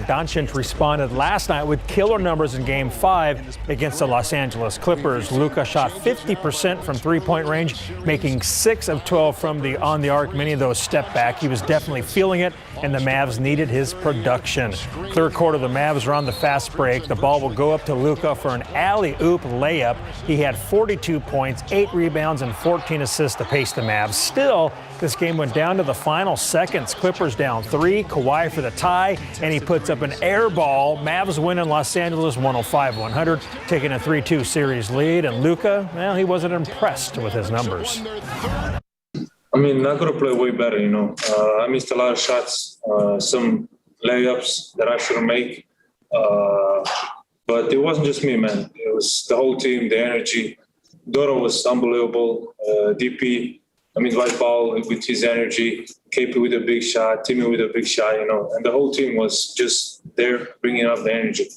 Doncic responded last night with killer numbers in Game 5 against the Los Angeles Clippers. Luka shot 50% from three-point range, making 6 of 12 from on the arc. Many of those step back. He was definitely feeling it, and the Mavs needed his production. Third quarter, the Mavs are on the fast break. The ball will go up to Luka for an alley-oop layup. He had 42 points, 8 rebounds, and 14 assists to pace the Mavs. Still, this game went down to the final seconds. Clippers down 3, Kawhi for the tie, and he puts up an air ball. Mavs win in Los Angeles 105-100, taking a 3-2 series lead. And Luka, well, he wasn't impressed with his numbers. I mean, I could have played way better, you know. I missed a lot of shots, some layups that I shouldn't make. But it wasn't just me, man. It was the whole team, the energy. Doro was unbelievable. DP, Dwight Ball with his energy, KP with a big shot, Timmy with a big shot, you know. And the whole team was just there bringing up the energy.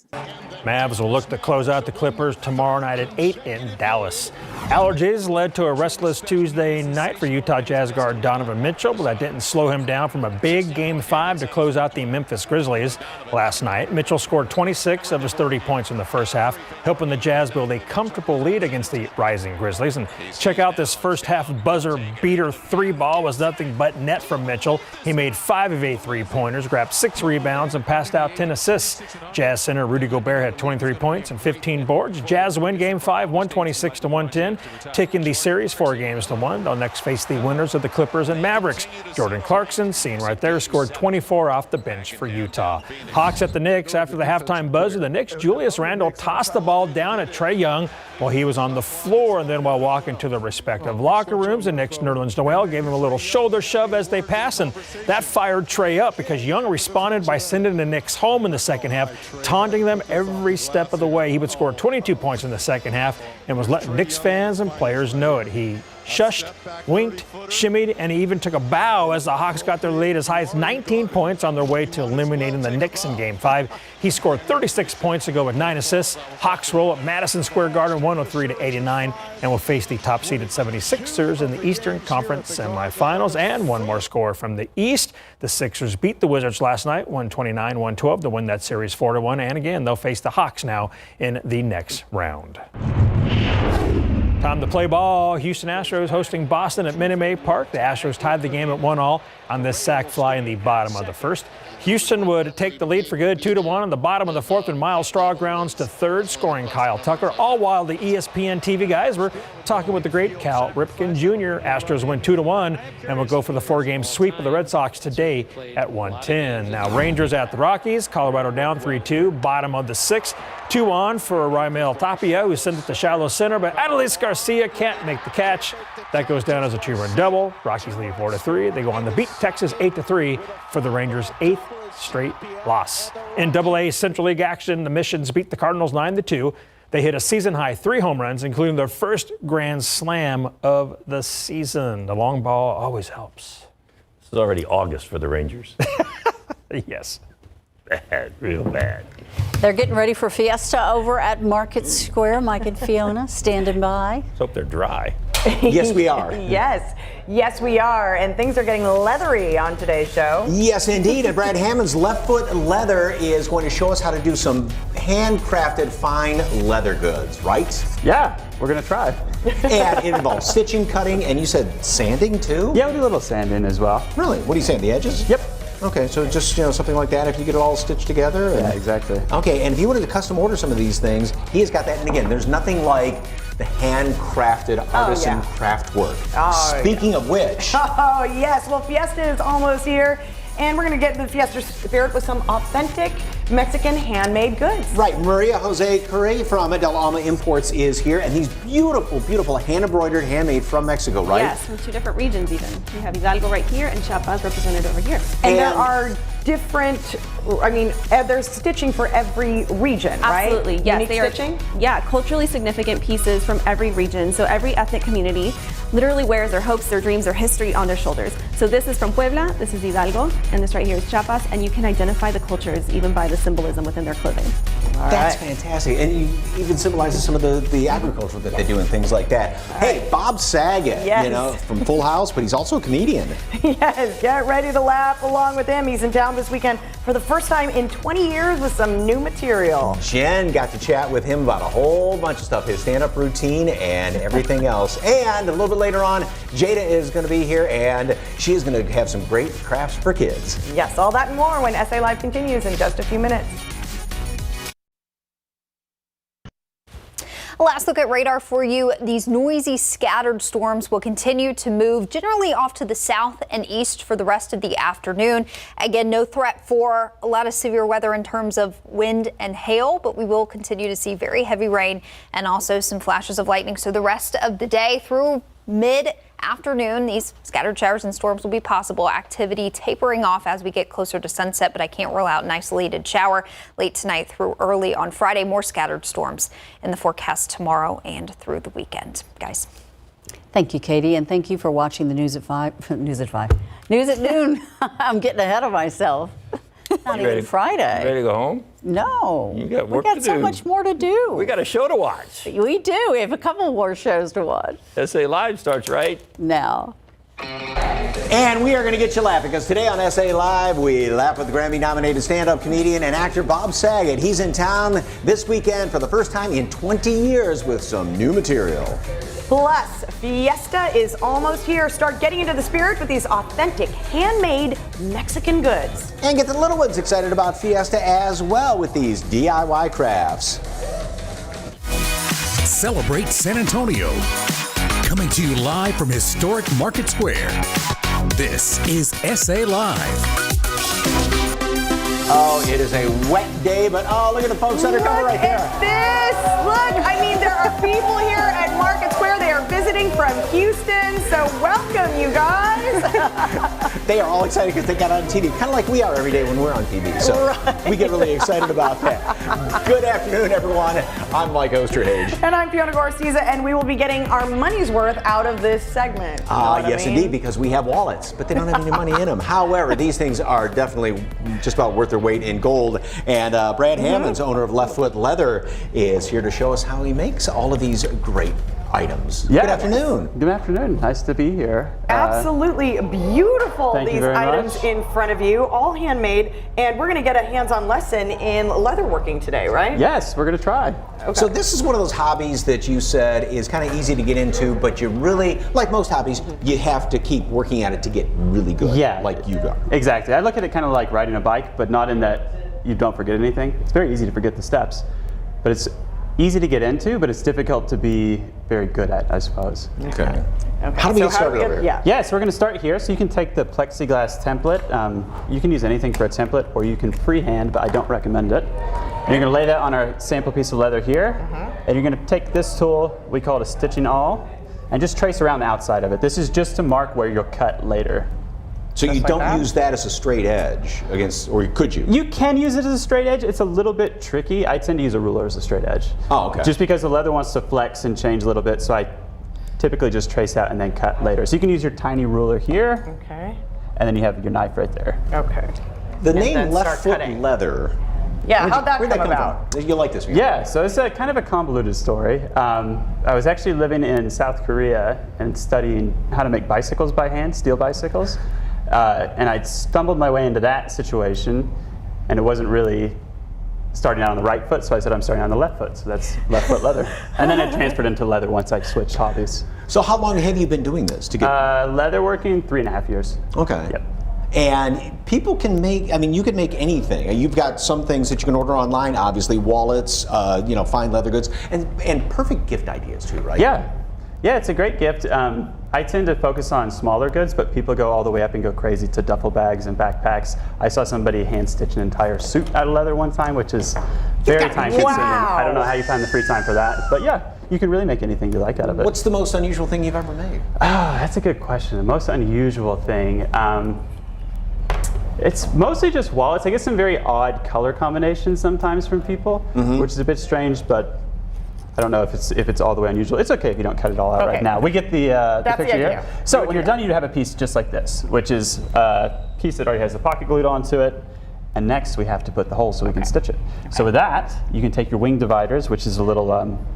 Mavs will look to close out the Clippers tomorrow night at 8 in Dallas. Allergies led to a restless Tuesday night for Utah Jazz guard Donovan Mitchell, but that didn't slow him down from a big Game 5 to close out the Memphis Grizzlies last night. Mitchell scored 26 of his 30 points in the first half, helping the Jazz build a comfortable lead against the rising Grizzlies. And check out this first half buzzer beater 3-ball was nothing but net from Mitchell. He made 5 of 8 3-pointers, grabbed 6 rebounds, and passed out 10 assists. Jazz center Rudy Gobert had 23 points and 15 boards. Jazz win Game 5, 126-110, taking the series 4-1. They'll next face the winners of the Clippers and Mavericks. Jordan Clarkson, seen right there, scored 24 off the bench for Utah. Hawks at the Knicks. After the halftime buzzer, the Knicks' Julius Randle tossed the ball down at Trae Young while he was on the floor, and then while walking to the respective locker rooms, the Knicks' Nerlens Noel gave him a little shoulder shove as they passed, and that fired Trae up because Young responded by sending the Knicks home in the second half, taunting them every step of the way. He would score 22 points in the second half and was letting Knicks fans and players know it. He shushed, winked, shimmied, and he even took a bow as the Hawks got their lead as high as 19 points on their way to eliminating the Knicks in Game 5. He scored 36 points to go with 9 assists. Hawks roll up Madison Square Garden 103-89 and will face the top-seeded 76ers in the Eastern Conference semifinals. And one more score from the East. The Sixers beat the Wizards last night, 129-112, to win that series 4-1. And again, they'll face the Hawks now in the next round. Time to play ball. Houston Astros hosting Boston at Minute Maid Park. The Astros tied the game at 1-1 on this sac fly in the bottom of the first. Houston would take the lead for good 2-1 on the bottom of the fourth when Miles Straw grounds to third, scoring Kyle Tucker, all while the ESPN TV guys were talking with the great Cal Ripken Jr. Astros win 2-1 and will go for the 4-game sweep of the Red Sox today at 1:10. Now Rangers at the Rockies. Colorado down 3-2, bottom of the sixth. 2 on for Raimel Tapia, who sent it to shallow center, but Adolis Garcia can't make the catch. That goes down as a 2-run double. Rockies lead 4-3. They go on to beat Texas 8-3 for the Rangers' 8th straight loss. In AA Central League action, the Missions beat the Cardinals 9-2. They hit a season-high 3 home runs, including their first grand slam of the season. The long ball always helps. This is already August for the Rangers. Yes. Bad, real bad. They're getting ready for Fiesta over at Market Square. Mike and Fiona standing by. Let's hope they're dry. Yes, we are. Yes, we are. And things are getting leathery on today's show. Yes, indeed. And Brad Hammond's Left Foot Leather is going to show us how to do some handcrafted fine leather goods, right? Yeah, we're going to try. And it involves stitching, cutting, and you said sanding too? Yeah, we do a little sanding as well. Really? What do you sand, the edges? Yep. Okay, so just, something like that if you get it all stitched together? Yeah, exactly. Okay, and if you wanted to custom order some of these things, he has got that. And again, there's nothing like the handcrafted artisan craft work. Speaking of which. Oh, yes. Well, Fiesta is almost here. And we're going to get the Fiesta spirit with some authentic Mexican handmade goods. Right. Maria Jose Curry from Del Alma Imports is here. And these beautiful, beautiful hand-embroidered, handmade from Mexico, right? Yes, from 2 different regions even. We have Hidalgo right here and Chiapas represented over here. And there are different, there's stitching for every region, right? Absolutely, yes. Unique stitching? Yeah, culturally significant pieces from every region. So every ethnic community literally wears their hopes, their dreams, their history on their shoulders. So this is from Puebla, this is Hidalgo, and this right here is Chiapas, and you can identify the cultures even by the the symbolism within their clothing. That's fantastic. And you even symbolizes some of the agriculture that they do and things like that. Hey, Bob Saget, you know, from Full House, but he's also a comedian. Yes, get ready to laugh along with him. He's in town this weekend for the first time in 20 years with some new material. Jen got to chat with him about a whole bunch of stuff, his stand-up routine and everything else. And a little bit later on, Jada is going to be here, and she is going to have some great crafts for kids. Yes, all that and more when SA Live continues in just a few minutes. Last look at radar for you. These noisy scattered storms will continue to move generally off to the south and east for the rest of the afternoon. Again, no threat for a lot of severe weather in terms of wind and hail, but we will continue to see very heavy rain and also some flashes of lightning. So the rest of the day through mid-afternoon, these scattered showers and storms will be possible. Activity tapering off as we get closer to sunset, but I can't rule out an isolated shower late tonight through early on Friday. More scattered storms in the forecast tomorrow and through the weekend. Guys. Thank you, Katie, and thank you for watching the News at 5. News at 5. News at noon. I'm getting ahead of myself. Not even Friday. Ready to go home? No. You got work we got to so do. much more to do. We got a show to watch. We do. We have a couple more shows to watch. SA Live starts right now. And we are going to get you laughing because today on SA Live, we laugh with the Grammy-nominated stand-up comedian and actor Bob Saget. He's in town this weekend for the first time in 20 years with some new material. Plus, Fiesta is almost here. Start getting into the spirit with these authentic, handmade Mexican goods. And get the little ones excited about Fiesta as well with these DIY crafts. Celebrate San Antonio. Coming to you live from historic Market Square. This is SA Live. Oh, it is a wet day, but oh, look at the folks undercover right there. Look at this. Look, I mean, there are people here at Market Square. They are visiting from Houston, so welcome, you guys. They are all excited because they got on TV, kind of like we are every day when we're on TV. So we get really excited about that. Good afternoon, everyone. I'm Mike Osterhage. And I'm Fiona Garcia, and we will be getting our money's worth out of this segment. Yes, indeed, because we have wallets, but they don't have any money in them. However, these things are definitely just about worth their weight in gold. And Brad Hammonds, owner of Left Foot Leather, is here to show us how he makes all of these great items. Yeah. Good afternoon. Good afternoon. Nice to be here. Absolutely beautiful, Thank you these very items much. in front of you, all handmade, and we're going to get a hands-on lesson in leatherworking today, right? Yes, we're going to try. Okay. So this is one of those hobbies that you said is kind of easy to get into, but you really, like most hobbies, you have to keep working at it to get really good, Yeah. like you got. Exactly. I look at it kind of like riding a bike, but not in that you don't forget anything. It's very easy to forget the steps, but it's easy to get into, but it's difficult to be very good at, I suppose. Okay. How do we get started over here? Yeah. So we're going to start here. So you can take the plexiglass template. You can use anything for a template, or you can freehand, but I don't recommend it. And you're going to lay that on our sample piece of leather here, and you're going to take this tool, we call it a stitching awl, and just trace around the outside of it. This is just to mark where you'll cut later. So you don't use that as a straight edge against, or could you? You can use it as a straight edge. It's a little bit tricky. I tend to use a ruler as a straight edge. Oh, okay. Just because the leather wants to flex and change a little bit, so I typically just trace out and then cut later. So you can use your tiny ruler here. Okay. And then you have your knife right there. Okay. The And name then Left start Foot cutting. Leather. Yeah, how'd that Where'd come about? from? You like this one? Yeah, so it's a kind of a convoluted story. I was actually living in South Korea and studying how to make bicycles by hand, steel bicycles. And I stumbled my way into that situation, and it wasn't really starting out on the right foot, so I said I'm starting on the left foot, so that's Left Foot Leather. And then it transferred into leather once I switched hobbies. So how long have you been doing this to get? Leather working 3.5 years. Okay. Yep. And people can make, I mean, you can make anything. You've got some things that you can order online, obviously, wallets, fine leather goods, and perfect gift ideas too, right? Yeah. Yeah, it's a great gift. I tend to focus on smaller goods, but people go all the way up and go crazy to duffel bags and backpacks. I saw somebody hand stitch an entire suit out of leather one time, which is very time consuming. Wow. I don't know how you find the free time for that, but yeah, you can really make anything you like out of it. What's the most unusual thing you've ever made? Oh, that's a good question. The most unusual thing. It's mostly just wallets. I get some very odd color combinations sometimes from people, which is a bit strange, but I don't know if it's all the way unusual. It's okay if you don't cut it all out right now. We get the picture here. So when you're done, you have a piece just like this, which is a piece that already has the pocket glued onto it. And next we have to put the hole so we can stitch it. So with that, you can take your wing dividers, which is a little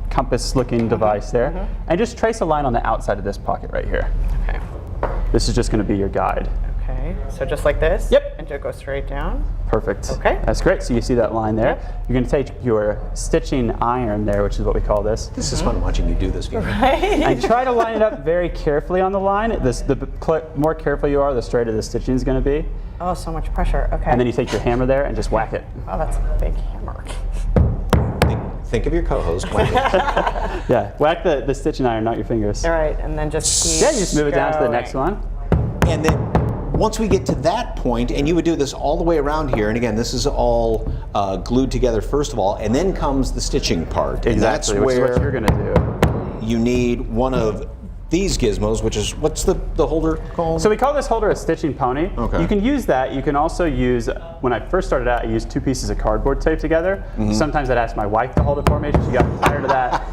compass-looking device there, and just trace a line on the outside of this pocket right here. Okay. This is just going to be your guide. Okay, so just like this? Yep. And just go straight down? Perfect. Okay. That's great. So you see that line there. Yep. You're going to take your stitching iron there, which is what we call this. This is fun watching you do this. Right. And try to line it up very carefully on the line. The more careful you are, the straighter the stitching is going to be. Oh, so much pressure. Okay. And then you take your hammer there and just whack it. Oh, that's a big hammer. Think of your co-host. Yeah, whack the stitching iron, not your fingers. All right, and then just keep Yeah, you just move it down to the next going. one. And then once we get to that point, and you would do this all the way around here, and again, this is all glued together first of all, and then comes the stitching part. Exactly, and that's which where is what you're going to do. you need one of these gizmos, which is, what's the holder called? So we call this holder a stitching pony. Okay. You can use that. You can also use, when I first started out, I used 2 pieces of cardboard taped together. Sometimes I'd ask my wife to hold it for me. She got tired of that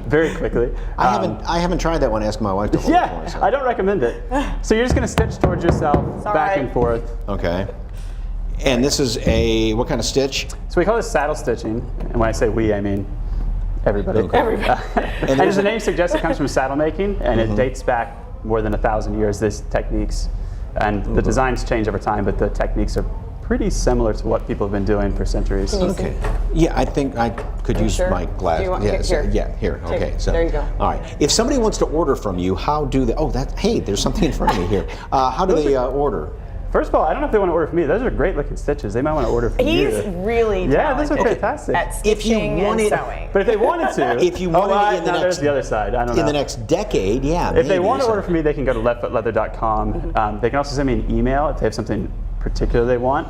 very quickly. I haven't tried that one, asking my wife to hold it for me. So. I don't recommend it. So you're just going to stitch towards yourself, back and forth. Okay. And this is what kind of stitch? So we call this saddle stitching. And when I say we, I mean everybody. Okay. And as the name suggests, it comes from saddle making, and it dates back more than 1,000 years, these techniques. And the designs change over time, but the techniques are pretty similar to what people have been doing for centuries. Okay. Yeah, I think I could use my glass. Do you want here? here? Yeah, here. Okay. So there you go. All right. If somebody wants to order from you, how do they? Oh, hey, there's something in front of me here. How do they order? First of all, I don't know if they want to order from me. Those are great looking stitches. They might want to order from you. He's really Yeah, those are talented fantastic. at stitching and sewing. But if they wanted to, If you wanted it in the there's next- the other side. I don't know. In the next decade, yeah. If they maybe, want to so. order from me, they can go to leftfootleather.com. They can also send me an email if they have something particular they want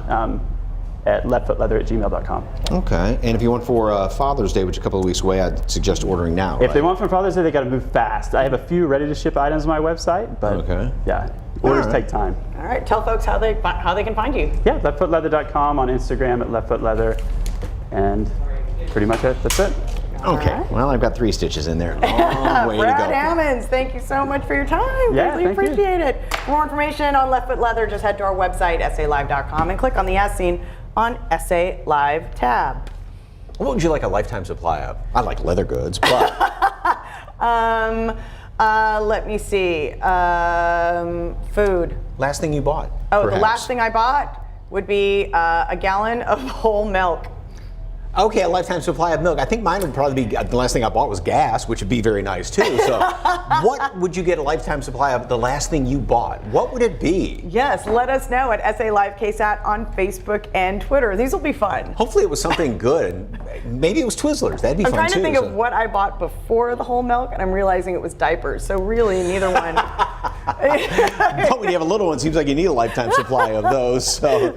at leftfootleather@gmail.com. Okay. And if you want for Father's Day, which is a couple of weeks away, I'd suggest ordering now. If they want for Father's Day, they got to move fast. I have a few ready to ship items on my website, but yeah, orders take time. All right, tell folks how they can find you. Yeah, leftfootleather.com, on Instagram at leftfootleather, and pretty much that's it. Okay. Right. Well, I've got 3 stitches in there. Long way to Brad go. Hammonds, thank you so much for your time. Yeah, really thank you. appreciate it. For more information on Left Foot Leather, just head to our website, SALive.com, and click on the As Seen on SA Live tab. What would you like a lifetime supply of? I like leather goods, but Let me see. Food. last thing you bought? Oh, perhaps. the last thing I bought would be a gallon of whole milk. Okay, a lifetime supply of milk. I think mine would probably be, the last thing I bought was gas, which would be very nice too. So what would you get a lifetime supply of the last thing you bought? What would it be? Yes, let us know at SA Live KSAT on Facebook and Twitter. These will be fun. Hopefully it was something good. Maybe it was Twizzlers. That'd be I'm fun trying too. to think so. of what I bought before the whole milk, and I'm realizing it was diapers. So really, neither one. But when you have a little one, it seems like you need a lifetime supply of those. So,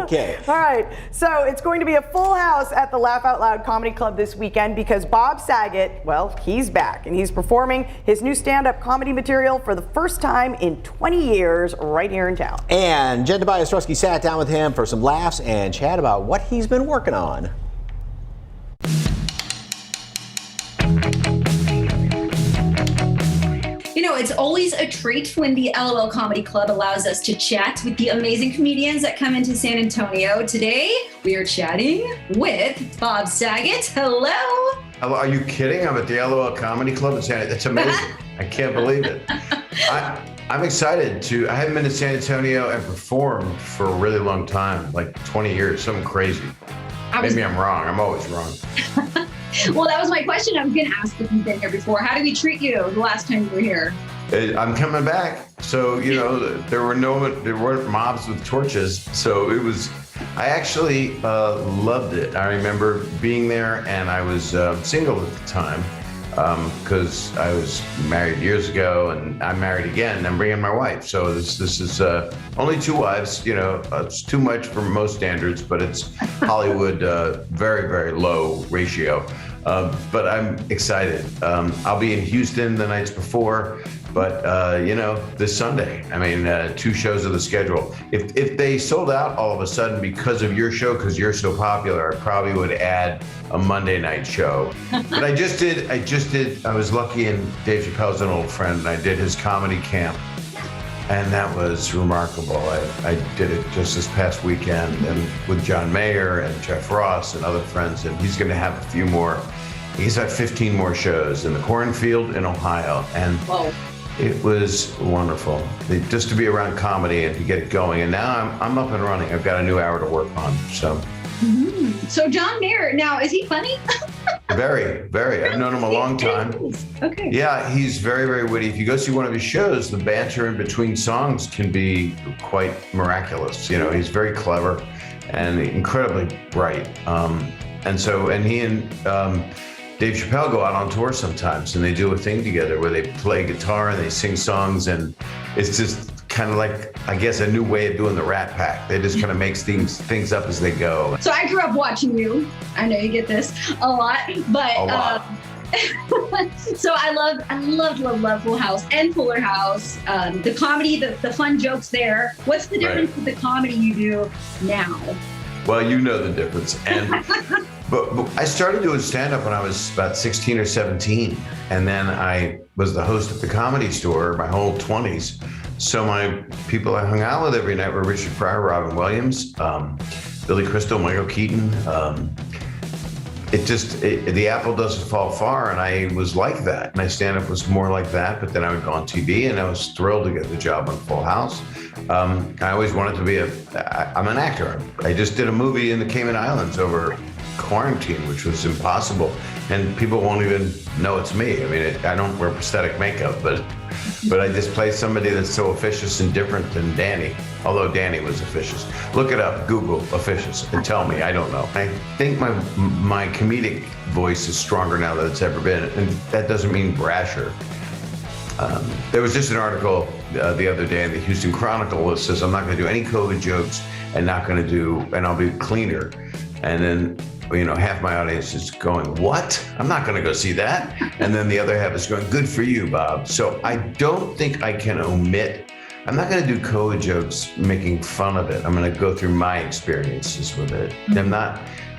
okay. All right, so it's going to be a full house at the Laugh Out Loud Comedy Club this weekend because Bob Saget, well, he's back and he's performing his new stand-up comedy material for the first time in 20 years right here in town. And Jen Tobias-Ruski sat down with him for some laughs and chat about what he's been working on. You know, it's always a treat when the LOL Comedy Club allows us to chat with the amazing comedians that come into San Antonio. Today, we are chatting with Bob Saget. Hello. Hello, are you kidding? I'm at the LOL Comedy Club in San Antonio. It's amazing. I can't believe it. I'm excited I haven't been to San Antonio and performed for a really long time, like 20 years, something crazy. Maybe I'm wrong. I'm always wrong. Well, that was my question. I was going to ask if you've been here before. How did we treat you the last time you were here? I'm coming back. So, you know, there weren't mobs with torches. So I actually loved it. I remember being there, and I was single at the time because I was married years ago, and I'm married again, and I'm bringing my wife. So this is only 2 wives. You know, it's too much for most standards, but it's Hollywood very, very low ratio. But I'm excited. I'll be in Houston the nights before, but you know, this Sunday, I mean, 2 shows of the schedule. If they sold out all of a sudden because of your show, because you're so popular, I probably would add a Monday night show. But I was lucky, and Dave Chappelle's an old friend, and I did his comedy camp. And that was remarkable. I did it just this past weekend and with John Mayer and Jeff Ross and other friends, and he's going to have a few more. He's had 15 more shows in the cornfield in Ohio, and it was wonderful just to be around comedy and to get it going. And now I'm up and running. I've got a new hour to work on. So. So John Mayer, now is he funny? Very, very. I've known him a long time. Okay. Yeah, he's very, very witty. If you go see one of his shows, the banter in between songs can be quite miraculous. You know, he's very clever and incredibly bright. And he and Dave Chappelle go out on tour sometimes, and they do a thing together where they play guitar and they sing songs, and it's just kind of like, I guess, a new way of doing the Rat Pack. They just kind of make things up as they go. So I grew up watching you. I know you get this a lot, but a lot. So I love Full House and Fuller House. The comedy, the fun jokes there. What's the difference with the comedy you do now? Well, you know the difference. And but I started doing stand-up when I was about 16 or 17, and then I was the host at the Comedy Store my whole 20s. So my people I hung out with every night were Richard Pryor, Robin Williams, Billy Crystal, Michael Keaton. The apple doesn't fall far, and I was like that. My stand-up was more like that, but then I would go on TV, and I was thrilled to get the job on Full House. I always wanted to be I'm an actor. I just did a movie in the Cayman Islands over quarantine, which was impossible, and people won't even know it's me. I mean, I don't wear prosthetic makeup, but I just play somebody that's so officious and different than Danny, although Danny was officious. Look it up, Google officious, and tell me, I don't know. I think my comedic voice is stronger now than it's ever been, and that doesn't mean brasher. There was just an article the other day in the Houston Chronicle that says I'm not going to do any COVID jokes and I'll be cleaner. And then, half my audience is going, what? I'm not going to go see that. And then the other half is going, good for you, Bob. So I don't think I can omit. I'm not going to do COVID jokes making fun of it. I'm going to go through my experiences with it.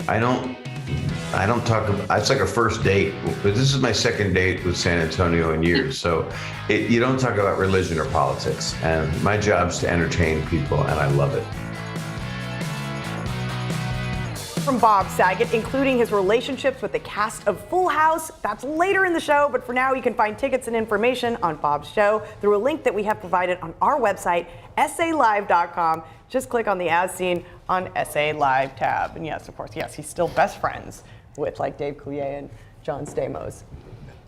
I don't talk about, it's like a first date, but this is my second date with San Antonio in years. So you don't talk about religion or politics. And my job is to entertain people, and I love it. From Bob Saget, including his relationships with the cast of Full House. That's later in the show, but for now you can find tickets and information on Bob's show through a link that we have provided on our website, salive.com. Just click on the As Seen on SA Live tab. And yes, of course, he's still best friends with Dave Coulier and John Stamos.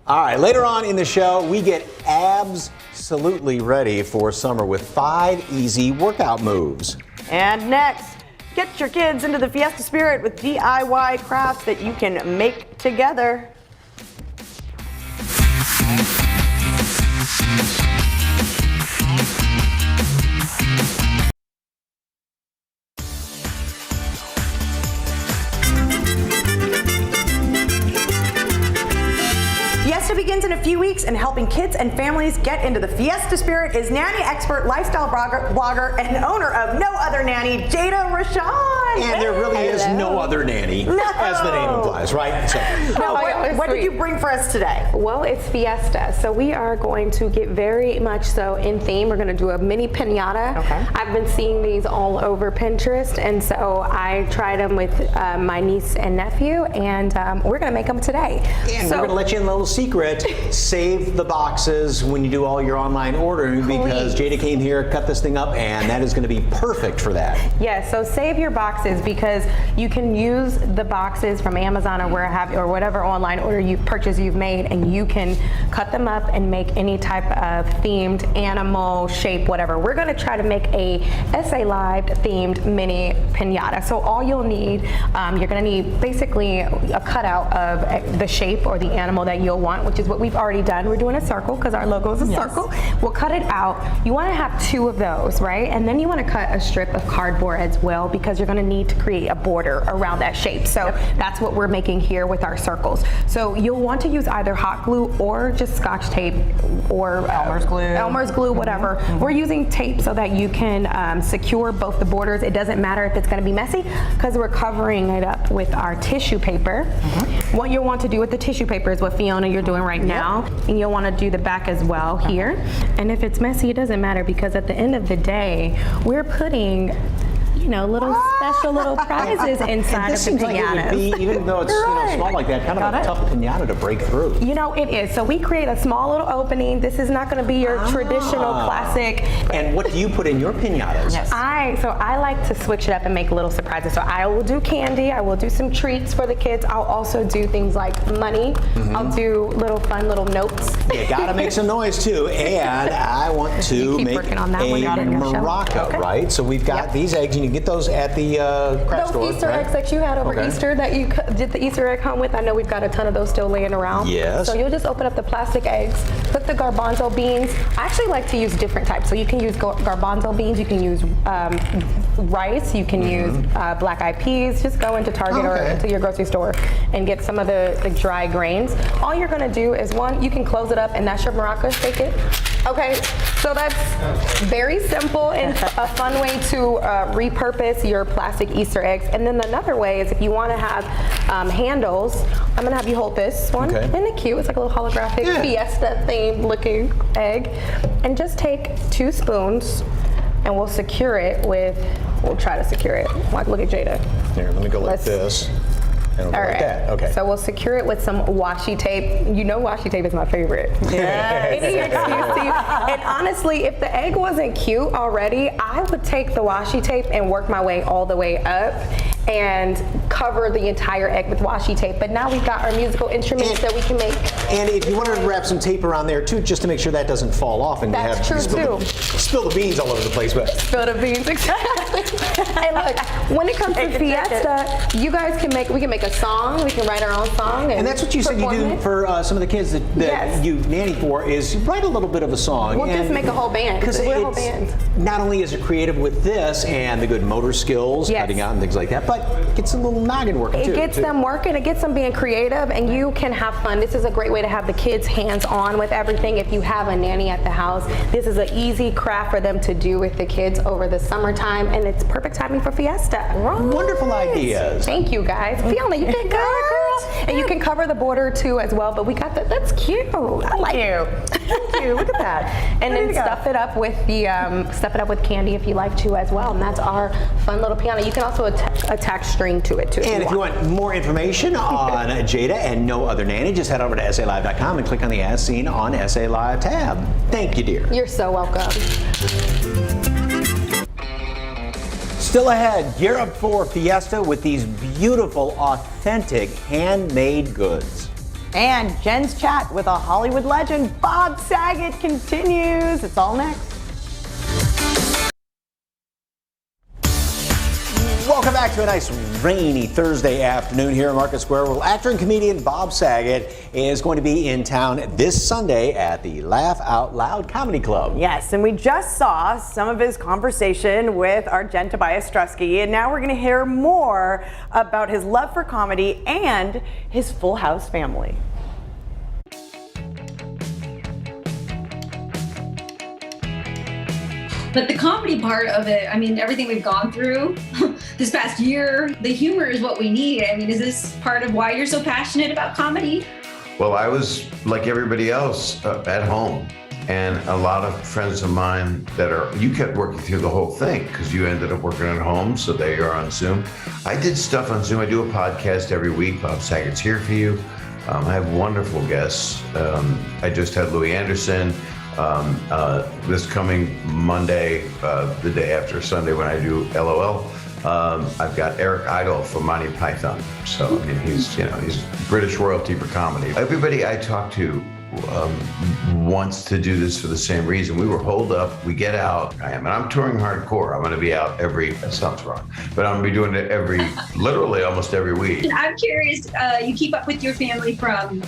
All right, later on in the show, we get absolutely ready for summer with 5 easy workout moves. And next, get your kids into the Fiesta spirit with DIY crafts that you can make together. Fiesta begins in a few weeks, and helping kids and families get into the Fiesta spirit is nanny expert, lifestyle blogger, and owner of No Other Nanny, Jada Rashawn. And there really is no other nanny, as the name implies, right? So. What did you bring for us today? Well, it's Fiesta, so we are going to get very much so in theme. We're going to do a mini piñata. Okay. I've been seeing these all over Pinterest, and so I tried them with my niece and nephew, and we're going to make them today. And we're going to let you in a little secret. Save the boxes when you do all your online ordering, because Jada came here, cut this thing up, and that is going to be perfect for that. Yeah, so save your boxes, because you can use the boxes from Amazon or whatever online order you've made, and you can cut them up and make any type of themed animal shape, whatever. We're going to try to make a SA Live themed mini piñata. So all you'll need, you're going to need basically a cutout of the shape or the animal that you'll want, which is what we've already done. We're doing a circle because our logo is a circle. We'll cut it out. You want to have 2 of those, right? And then you want to cut a strip of cardboard as well, because you're going to need to create a border around that shape. shape. So that's what we're making here with our circles. So you'll want to use either hot glue or just Scotch tape or Elmer's glue, whatever. We're using tape so that you can secure both the borders. It doesn't matter if it's going to be messy because we're covering it up with our tissue paper. What you'll want to do with the tissue paper is what Fiona you're doing right now, and you'll want to do the back as well here. And if it's messy, it doesn't matter because at the end of the day, we're putting little special little prizes inside of the pinatas. Like it would be, even though it's small like that, kind of a tough pinata to break through. It is. So we create a small little opening. This is not going to be your traditional classic. And what do you put in your pinatas? Yes. I like to switch it up and make little surprises. So I will do candy. I will do some treats for the kids. I'll also do things like money. I'll do fun little notes. You got to make some noise too. And I want to make a Morocco, right? So we've got these eggs, and you get those at the craft store. Those Easter eggs that you had over Easter that you did the Easter egg hunt with, I know we've got a ton of those still laying around. Yes. So you'll just open up the plastic eggs, put the garbanzo beans. I actually like to use different types. So you can use garbanzo beans, you can use rice, you can use black eyed peas. Just go into Target or into your grocery store and get some of the dry grains. All you're going to do is you can close it up and that's your Morocco. Shake it. Okay, so that's very simple and a fun way to repurpose your plastic Easter eggs. And then another way is if you want to have handles, I'm going to have you hold this one. Isn't it cute? It's like a little holographic Fiesta themed looking egg. And just take 2 spoons and we'll secure it with, we'll try to secure it. Like, look at Jada. Here, let me go like this. And we'll go like that. Okay. So we'll secure it with some washi tape. You know washi tape is my favorite. Any excuse. And honestly, if the egg wasn't cute already, I would take the washi tape and work my way all the way up and cover the entire egg with washi tape. But now we've got our musical instruments that we can make. And if you want to wrap some tape around there too, just to make sure that doesn't fall off and That's you true spill the beans all over the place. But spill the beans, exactly. And look, when it comes to Fiesta, you guys can make a song. We can write our own song. And that's what you said you do for some of the kids that you nanny for, is write a little bit of a song. We'll just make a whole band. Because we're a whole band. Not only is it creative with this and the good motor skills, cutting out and things like that, but it gets a little noggin working too. It gets them working. It gets them being creative, and you can have fun. This is a great way to have the kids hands-on with everything. If you have a nanny at the house, this is an easy craft for them to do with the kids over the summertime, and it's perfect timing for Fiesta. Wonderful ideas. Thank you, guys. Fiona, you did good, girl. And you can cover the border too as well. But we got that. That's cute. I like you. Thank you. Look at that. And then stuff it up with candy if you like to as well. And that's our fun little piano. You can also attach string to it too. And if you want more information on Jada and No Other Nanny, just head over to SALive.com and click on the As Seen on SA Live tab. Thank you, dear. You're so welcome. Still ahead, gear up for Fiesta with these beautiful, authentic, handmade goods. And Jen's chat with a Hollywood legend, Bob Saget, continues. It's all next. Welcome back to a nice rainy Thursday afternoon here in Market Square. Well, actor and comedian Bob Saget is going to be in town this Sunday at the Laugh Out Loud Comedy Club. Yes, and we just saw some of his conversation with our Jen Tobias Strusky, and now we're going to hear more about his love for comedy and his Full House family. But the comedy part of it, I mean, everything we've gone through this past year, the humor is what we need. I mean, is this part of why you're so passionate about comedy? Well, I was like everybody else at home. And a lot of friends of mine you kept working through the whole thing because you ended up working at home. So there you are on Zoom. I did stuff on Zoom. I do a podcast every week. Bob Saget's here for you. I have wonderful guests. I just had Louis Anderson. This coming Monday, the day after Sunday when I do LOL, I've got Eric Idle from Monty Python. So I mean, he's British royalty for comedy. Everybody I talk to wants to do this for the same reason. We were holed up, we get out. I'm touring hardcore. I'm going to be out that sounds wrong, but I'm going to be doing it literally almost every week. I'm curious, you keep up with your family from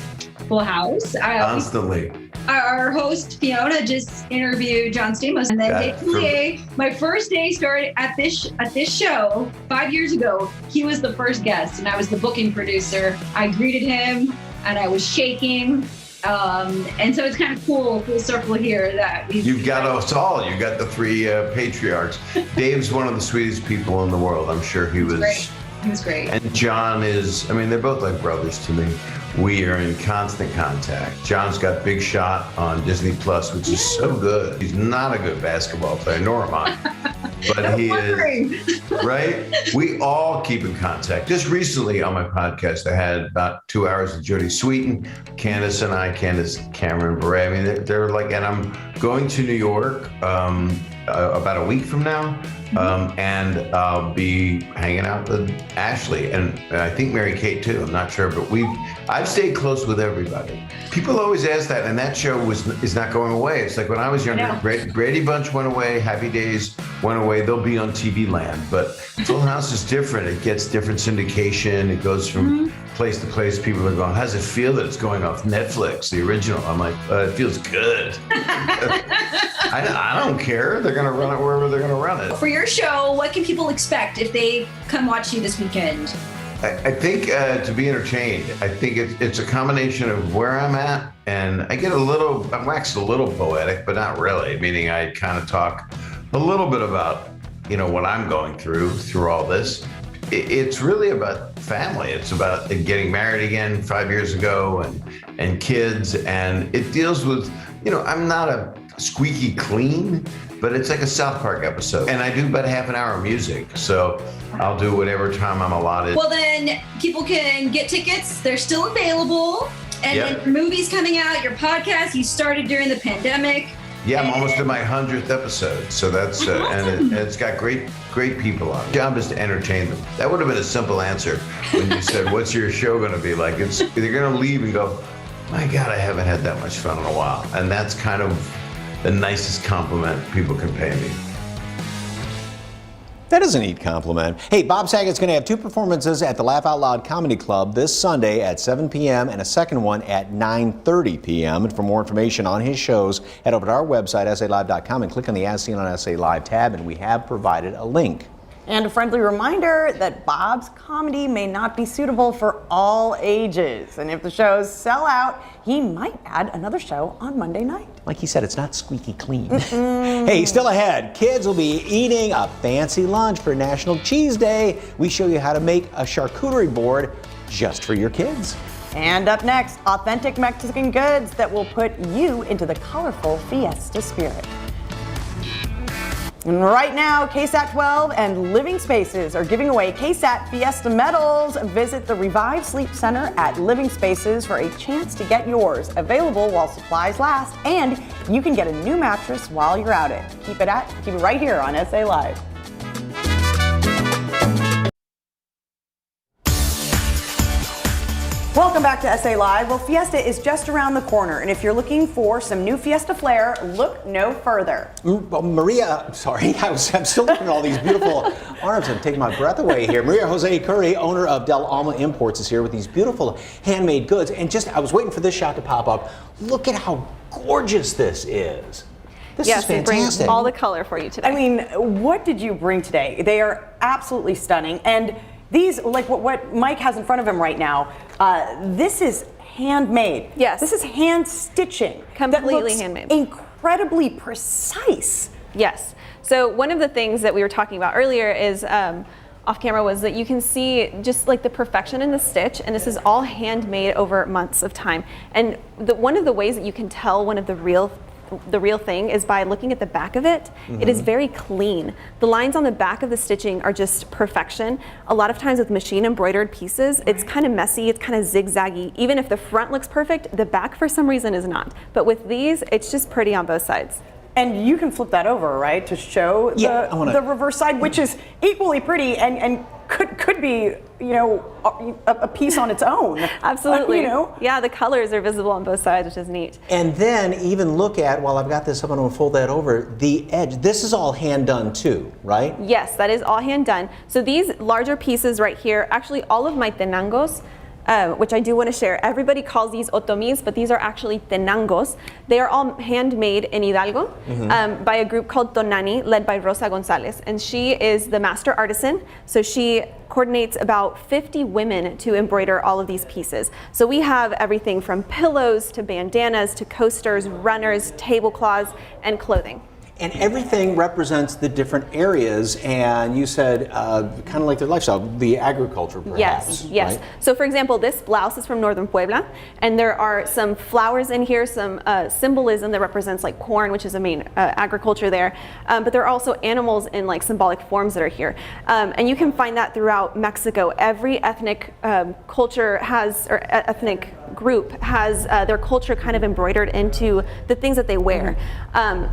Full House? Constantly. our host Fiona just interviewed John Stamos, and then Dave Coulier. My first day started at this show 5 years ago. He was the first guest, and I was the booking producer. I greeted him, and I was shaking. And so it's kind of cool, full circle here that you've got us all. You got the three patriarchs. Dave's one of the sweetest people in the world. I'm sure he was. Great. He was great. And John is, I mean, they're both like brothers to me. We are in constant contact. John's got Big Shot on Disney Plus, which is so good. He's not a good basketball player, nor am I. But he is, right? We all keep in contact. Just recently on my podcast, I had about 2 hours with Jodie Sweetin, Candace and I, Cameron Bure. I mean, they're like, and I'm going to New York about a week from now. And I'll be hanging out with Ashley and I think Mary Kate too. I'm not sure, but I've stayed close with everybody. People always ask that, and that show is not going away. It's like when I was younger, Brady Bunch went away, Happy Days went away. They'll be on TV land, but Full House is different. It gets different syndication. It goes from place to place. People are going, how does it feel that it's going off Netflix, the original? I'm like, it feels good. I don't care. They're going to run it wherever they're going to run it. For your show, what can people expect if they come watch you this weekend? I think to be entertained. I think it's a combination of where I'm at, and I'm waxed a little poetic, but not really, meaning I kind of talk a little bit about, what I'm going through all this. It's really about family. It's about getting married again 5 years ago and kids, and it deals with, I'm not a squeaky clean, but it's like a South Park episode. And I do about half an hour of music, so I'll do whatever time I'm allotted. Well, then people can get tickets. They're still available. And then your movie's coming out, your podcast, you started during the pandemic. Yeah, I'm almost at my 100th episode, so that's and it's got great people on it. The job is to entertain them. That would have been a simple answer when you said, "What's your show going to be like?" They're going to leave and go, "My God, I haven't had that much fun in a while," and that's kind of the nicest compliment people can pay me. That is a neat compliment. Hey, Bob Saget's going to have 2 performances at the Laugh Out Loud Comedy Club this Sunday at 7 p.m. and a second one at 9:30 p.m. And for more information on his shows, head over to our website, SALive.com, and click on the As Seen on SA Live tab, and we have provided a link. And a friendly reminder that Bob's comedy may not be suitable for all ages. And if the shows sell out, he might add another show on Monday night. Like he said, it's not squeaky clean. Hey, still ahead, kids will be eating a fancy lunch for National Cheese Day. We show you how to make a charcuterie board just for your kids. And up next, authentic Mexican goods that will put you into the colorful fiesta spirit. And right now, KSAT 12 and Living Spaces are giving away KSAT Fiesta medals. Visit the Revive Sleep Center at Living Spaces for a chance to get yours. Available while supplies last, and you can get a new mattress while you're at it. Keep it right here on SA Live. Welcome back to SA Live. Well, Fiesta is just around the corner, and if you're looking for some new Fiesta flair, look no further. Maria, sorry, I'm still looking at all these beautiful arms. I'm taking my breath away here. Maria Jose Curry, owner of Del Alma Imports, is here with these beautiful handmade goods. And I was waiting for this shot to pop up. Look at how gorgeous this is. This is fantastic. Bring all the color for you today. I mean, what did you bring today? They are absolutely stunning. And these, like what Mike has in front of him right now, this is handmade. Yes. This is hand stitching. Completely handmade. Incredibly precise. Yes. So one of the things that we were talking about earlier is off camera was that you can see just like the perfection in the stitch, and this is all handmade over months of time. And one of the ways that you can tell one of the real thing is by looking at the back of it. It is very clean. The lines on the back of the stitching are just perfection. A lot of times with machine embroidered pieces, it's kind of messy, it's kind of zigzaggy. Even if the front looks perfect, the back for some reason is not. But with these, it's just pretty on both sides. And you can flip that over, right, to show the reverse side, which is equally pretty and could be, you know, a piece on its own. Absolutely. You know? Yeah, the colors are visible on both sides, which is neat. And then even look at, while I've got this up, I'm going to fold that over, the edge. This is all hand done too, right? Yes, that is all hand done. So these larger pieces right here, actually all of my tenangos, which I do want to share. Everybody calls these otomis, but these are actually tenangos. They are all handmade in Hidalgo by a group called Tonani, led by Rosa Gonzalez. And she is the master artisan. So she coordinates about 50 women to embroider all of these pieces. So we have everything from pillows to bandanas to coasters, runners, tablecloths, and clothing. And everything represents the different areas, and you said kind of like their lifestyle, the agriculture perhaps. Yes. Right? So for example, this blouse is from northern Puebla, and there are some flowers in here, some symbolism that represents like corn, which is the main agriculture there. But there are also animals in like symbolic forms that are here. And you can find that throughout Mexico. Every ethnic culture has, or ethnic group has their culture kind of embroidered into the things that they wear.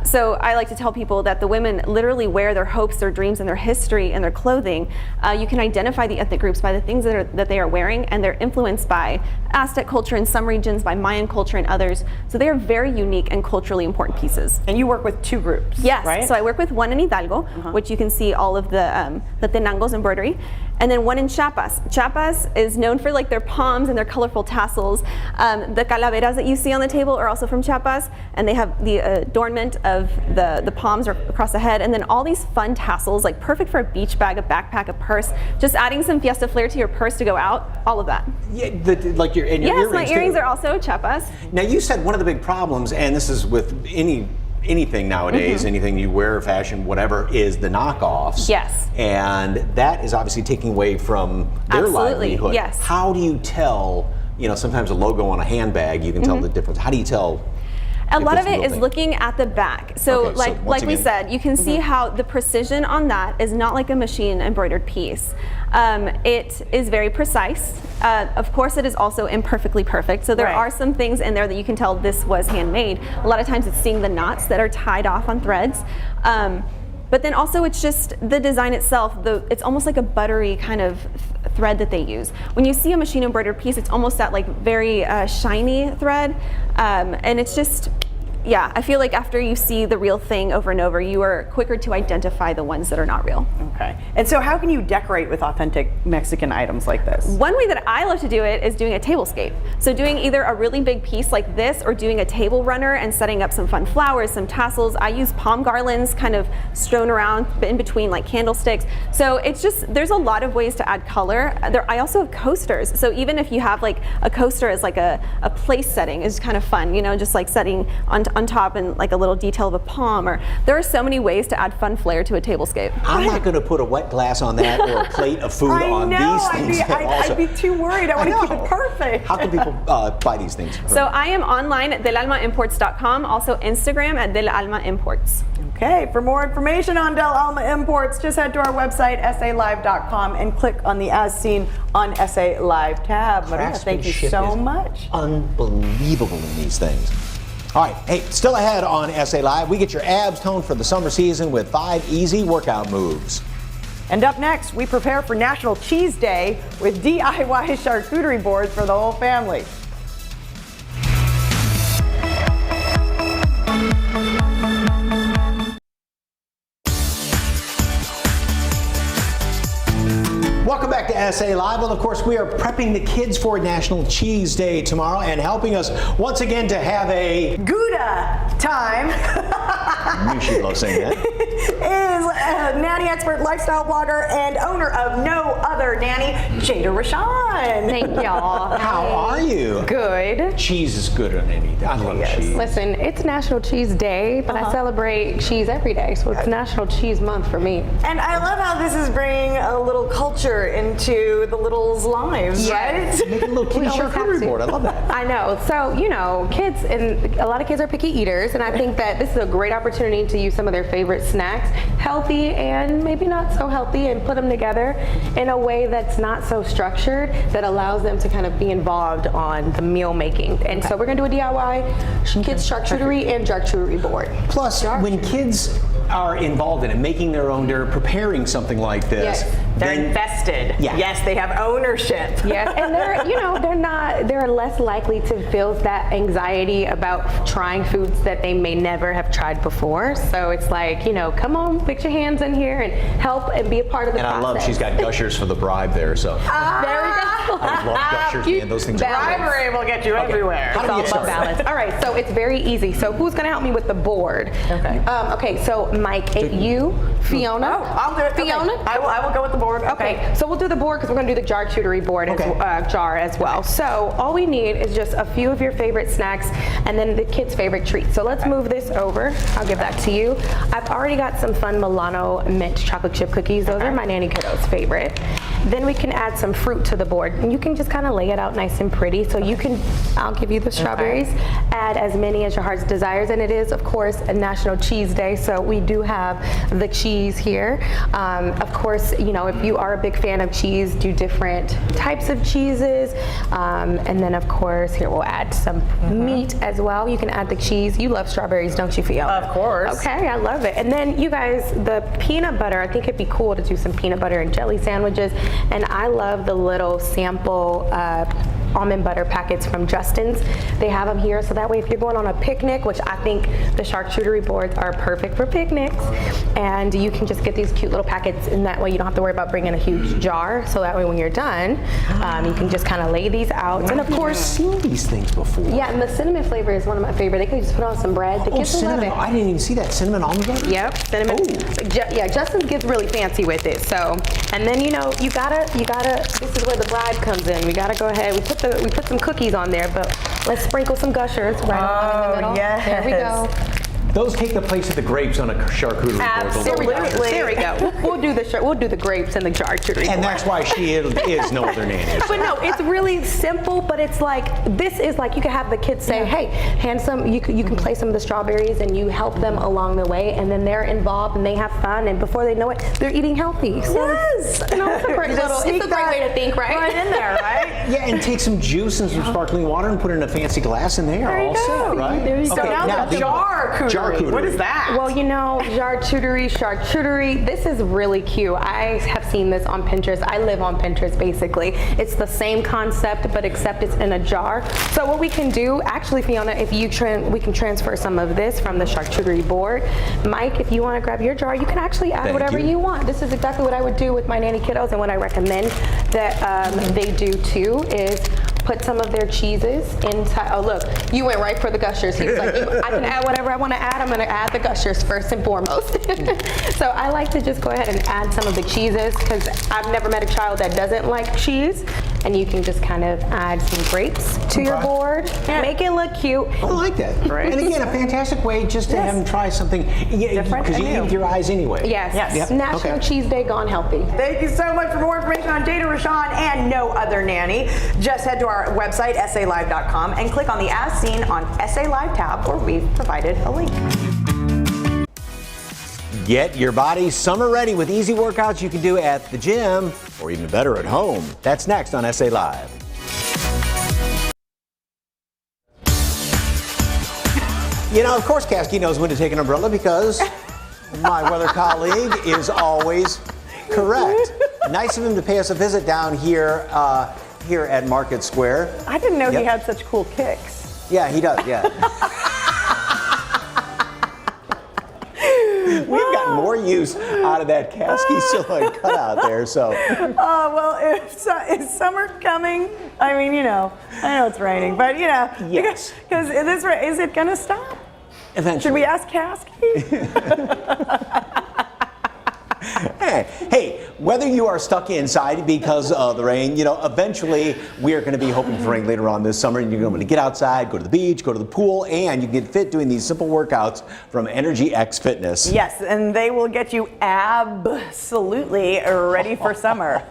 So I like to tell people that the women literally wear their hopes, their dreams, and their history in their clothing. You can identify the ethnic groups by the things that they are wearing, and they're influenced by Aztec culture in some regions, by Mayan culture in others. So they are very unique and culturally important pieces. And you work with 2 groups, yes, right? So I work with one in Hidalgo, which you can see all of the tenangos embroidery, and then one in Chiapas. Chiapas is known for like their palms and their colorful tassels. The calaveras that you see on the table are also from Chiapas, and they have the adornment of the palms across the head, and then all these fun tassels, like perfect for a beach bag, a backpack, a purse, just adding some fiesta flair to your purse to go out, all of that. Yeah, like your earrings. Yes, my earrings too. are also Chiapas. Now you said one of the big problems, and this is with anything nowadays, anything you wear, fashion, whatever, is the knockoffs. Yes. And that is obviously taking away from their livelihood. Yes. How do you tell, sometimes a logo on a handbag, you can tell the difference. How do you tell? A lot of it is looking at the back. So Okay, like we said, you can see how the precision on that is not like a machine embroidered piece. It is very precise. Of course, it is also imperfectly perfect. So there are some things in there that you can tell this was handmade. A lot of times it's seeing the knots that are tied off on threads. But then also it's just the design itself. It's almost like a buttery kind of thread that they use. When you see a machine embroidered piece, it's almost that like very shiny thread. And it's just, yeah, I feel like after you see the real thing over and over, you are quicker to identify the ones that are not real. Okay. And so how can you decorate with authentic Mexican items like this? One way that I love to do it is doing a tablescape. So doing either a really big piece like this or doing a table runner and setting up some fun flowers, some tassels. I use palm garlands kind of strewn around in between like candlesticks. So it's just, there's a lot of ways to add color. I also have coasters. So even if you have like a coaster as like a place setting is kind of fun, just like setting on top and like a little detail of a palm, or there are so many ways to add fun flair to a tablescape. I'm not going to put a wet glass on that or a plate of food on these things. I'd be too worried. I want to keep it perfect. How can people buy these things? So I am online at delalmaimports.com, also Instagram at delalmaimports. Okay, for more information on Del Alma Imports, just head to our website, salive.com, and click on the As Seen on SA Live tab. Maria, thank you so much. Unbelievable in these things. All right, hey, still ahead on SA Live, we get your abs toned for the summer season with 5 easy workout moves. And up next, we prepare for National Cheese Day with DIY charcuterie boards for the whole family. Welcome back to SA Live. Well, of course, we are prepping the kids for National Cheese Day tomorrow, and helping us once again to have a Gouda time. You should love saying that. Is a nanny expert, lifestyle blogger, and owner of No Other Nanny, Jada Rashan. Thank y'all. How are you? Good. Cheese is good on anything. I love cheese. Listen, it's National Cheese Day, but I celebrate cheese every day, so it's National Cheese Month for me. And I love how this is bringing a little culture into the littles' lives, right? Making a little kitty charcuterie board. I love that. I know. So, kids, and a lot of kids are picky eaters, and I think that this is a great opportunity to use some of their favorite snacks, healthy and maybe not so healthy, and put them together in a way that's not so structured, that allows them to kind of be involved on the meal making. And so we're going to do a DIY kids charcuterie and charcuterie board. Plus, when kids are involved in it, making their own, they're preparing something like this, They're invested. Yeah. Yes, they have ownership. Yes, and they're less likely to feel that anxiety about trying foods that they may never have tried before. So it's like, come on, put your hands in here and help and be a part of the process. And I love she's got gushers for the bribe there, so. There we go. I love gushers, man. Those things are Bribe are able to get you everywhere. How do we get started? Balance. All right, so it's very easy. So who's going to help me with the board? Okay. Okay, so Mike, you, Fiona. Oh, I'll do it. Fiona? Okay. I will go with the board. Okay, so we'll do the board because we're going to do the charcuterie board jar as well. So all we need is just a few of your favorite snacks and then the kids' favorite treats. So let's move this over. I'll give that to you. I've already got some fun Milano mint chocolate chip cookies. Those are my nanny kiddo's favorite. Then we can add some fruit to the board. And you can just kind of lay it out nice and pretty. So you can, I'll give you the strawberries, add as many as your heart's desires. And it is, of course, a National Cheese Day. So we do have the cheese here. Of course, if you are a big fan of cheese, do different types of cheeses. And then, of course, here we'll add some meat as well. You can add the cheese. You love strawberries, don't you, Fiona? Of course. Okay, I love it. And then, you guys, the peanut butter, I think it'd be cool to do some peanut butter and jelly sandwiches. And I love the little sample almond butter packets from Justin's. They have them here, so that way if you're going on a picnic, which I think the charcuterie boards are perfect for picnics, and you can just get these cute little packets, and that way you don't have to worry about bringing a huge jar. So that way when you're done, you can just kind of lay these out. And of course, I've seen these things before. yeah, and the cinnamon flavor is one of my favorite. They can just put on some bread. The kids will love cinnamon! it. I didn't even see that cinnamon almond butter. Yep, cinnamon. Yeah, Justin gets really fancy with it. So, and then you gotta. This is where the bribe comes in. We gotta go ahead. We put some cookies on there, but let's sprinkle some gushers right along in the middle. Yes. There we go. Those take the place of the grapes on a charcuterie board. Absolutely. There we go. We'll do the grapes and the charcuterie. And that's why she is no other nanny. But no, it's really simple. But it's like this is like you can have the kids say, "Hey, hand some." You can play some of the strawberries, and you help them along the way, and then they're involved and they have fun, and before they know it, they're eating healthy. So Yes. it's a great it's a great way to think, right? Right in there, right? Yeah, and take some juice and some sparkling water and put it in a fancy glass, and they are all set, right? There you go. So now the charcuterie. What is that? Well, charcuterie. This is really cute. I have seen this on Pinterest. I live on Pinterest, basically. It's the same concept, but except it's in a jar. So what we can do, actually, Fiona, if you we can transfer some of this from the charcuterie board. Mike, if you want to grab your jar, you can actually add whatever you want. This is exactly what I would do with my nanny kiddos, and what I recommend that they do too is put some of their cheeses inside. Oh, look, you went right for the gushers. He was like, I can add whatever I want to add. I'm going to add the gushers first and foremost. So I like to just go ahead and add some of the cheeses because I've never met a child that doesn't like cheese. And you can just kind of add some grapes to your board. Make it look cute. I like that. Right. And again, a fantastic way just to have them try something Different because you eat with your eyes anyway. Yes. Yes. National Cheese Day gone healthy. Thank you so much. For more information on Jada Rashawn and No Other Nanny, just head to our website, salive.com, and click on the As Seen on SA Live tab, where we've provided a link. Get your body summer ready with easy workouts you can do at the gym or even better at home. That's next on SA Live. Of course, Kasky knows when to take an umbrella because my weather colleague is always correct. Nice of him to pay us a visit down here at Market Square. I didn't know he had such cool kicks. Yeah, he does, yeah. We've got more use out of that Kasky Silhouette cutout there, so. Oh, well, is summer coming? I mean, I know it's raining, but, Yes. Because is it going to stop? Eventually. Should we ask Kasky? Hey, whether you are stuck inside because of the rain, eventually we are going to be hoping for rain later on this summer, and you're going to get outside, go to the beach, go to the pool, and you can get fit doing these simple workouts from Energy X Fitness. Yes, and they will get you absolutely ready for summer.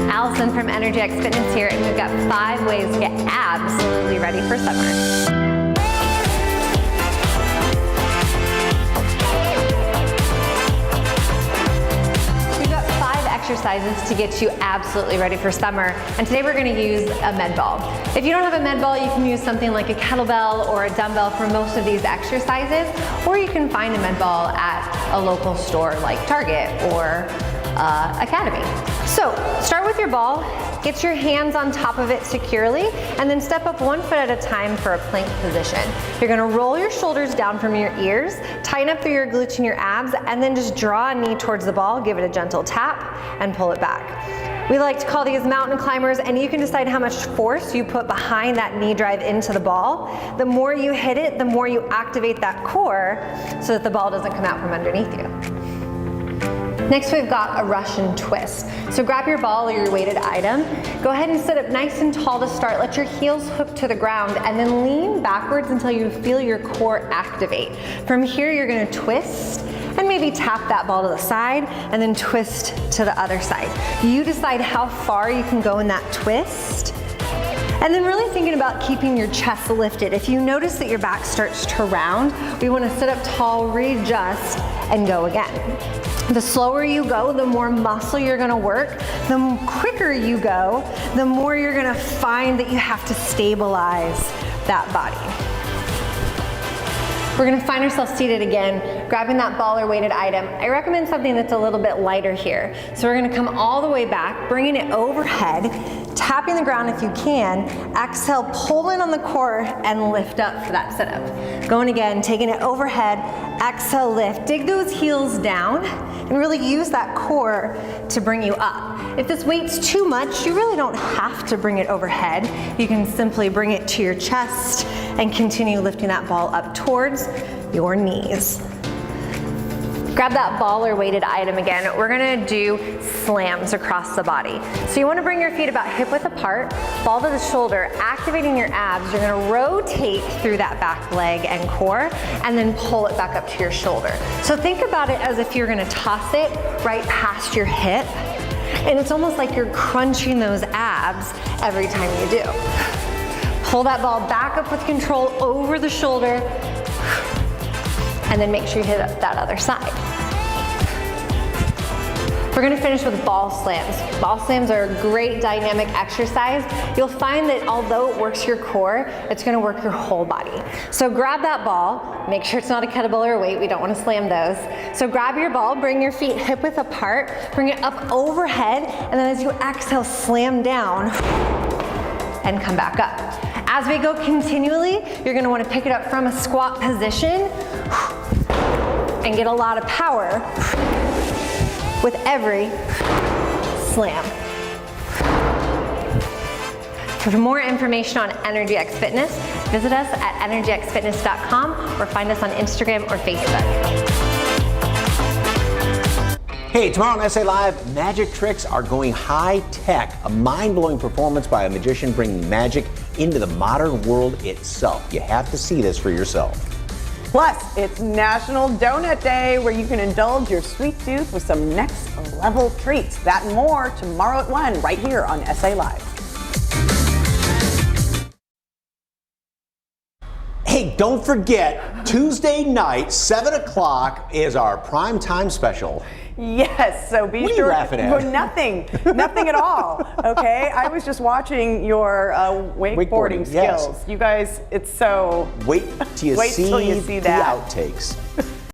Allison from Energy X Fitness here, and we've got 5 ways to get absolutely ready for summer. exercises to get you absolutely ready for summer. And today we're going to use a med ball. If you don't have a med ball, you can use something like a kettlebell or a dumbbell for most of these exercises, or you can find a med ball at a local store like Target or Academy. So start with your ball, get your hands on top of it securely, and then step up 1 foot at a time for a plank position. You're gonna roll your shoulders down from your ears, tighten up through your glutes and your abs, and then just draw a knee towards the ball, give it a gentle tap, and pull it back. We like to call these mountain climbers, and you can decide how much force you put behind that knee drive into the ball. The more you hit it, the more you activate that core so that the ball doesn't come out from underneath you. Next, we've got a Russian twist. So grab your ball or your weighted item. Go ahead and sit up nice and tall to start. Let your heels hook to the ground and then lean backwards until you feel your core activate. From here, you're gonna twist and maybe tap that ball to the side and then twist to the other side. You decide how far you can go in that twist. And then really thinking about keeping your chest lifted. If you notice that your back starts to round, we want to sit up tall, readjust, and go again. The slower you go, the more muscle you're gonna work. The quicker you go, the more you're gonna find that you have to stabilize that body. We're gonna find ourselves seated again, grabbing that ball or weighted item. I recommend something that's a little bit lighter here. So we're gonna come all the way back, bringing it overhead, tapping the ground if you can. Exhale, pull in on the core and lift up for that sit-up. Going again, taking it overhead, exhale, lift. Dig those heels down and really use that core to bring you up. If this weight's too much, you really don't have to bring it overhead. You can simply bring it to your chest and continue lifting that ball up towards your knees. Grab that ball or weighted item again. We're gonna do slams across the body. So you wanna bring your feet about hip width apart, ball to the shoulder, activating your abs. You're gonna rotate through that back leg and core, and then pull it back up to your shoulder. So think about it as if you're gonna toss it right past your hip, and it's almost like you're crunching those abs every time you do. Pull that ball back up with control over the shoulder, and then make sure you hit up that other side. We're gonna finish with ball slams. Ball slams are a great dynamic exercise. You'll find that although it works your core, it's gonna work your whole body. So grab that ball, make sure it's not a kettlebell or a weight, we don't wanna slam those. So grab your ball, bring your feet hip width apart, bring it up overhead, and then as you exhale, slam down and come back up. As we go continually, you're gonna wanna pick it up from a squat position and get a lot of power with every slam. For more information on Energy X Fitness, visit us at energyxfitness.com or find us on Instagram or Facebook. Hey, tomorrow on SA Live, magic tricks are going high tech. A mind-blowing performance by a magician bringing magic into the modern world itself. You have to see this for yourself. Plus, it's National Donut Day, where you can indulge your sweet tooth with some next level treats. That and more tomorrow at 1, right here on SA Live. Hey, don't forget, Tuesday night, 7 o'clock is our prime time special. Yes, so be What are sure. you laughing at? Well, nothing at all. Okay, I was just watching your wakeboarding skills. Yes. You guys, it's so. Wait till you Wait see till you see the that. outtakes.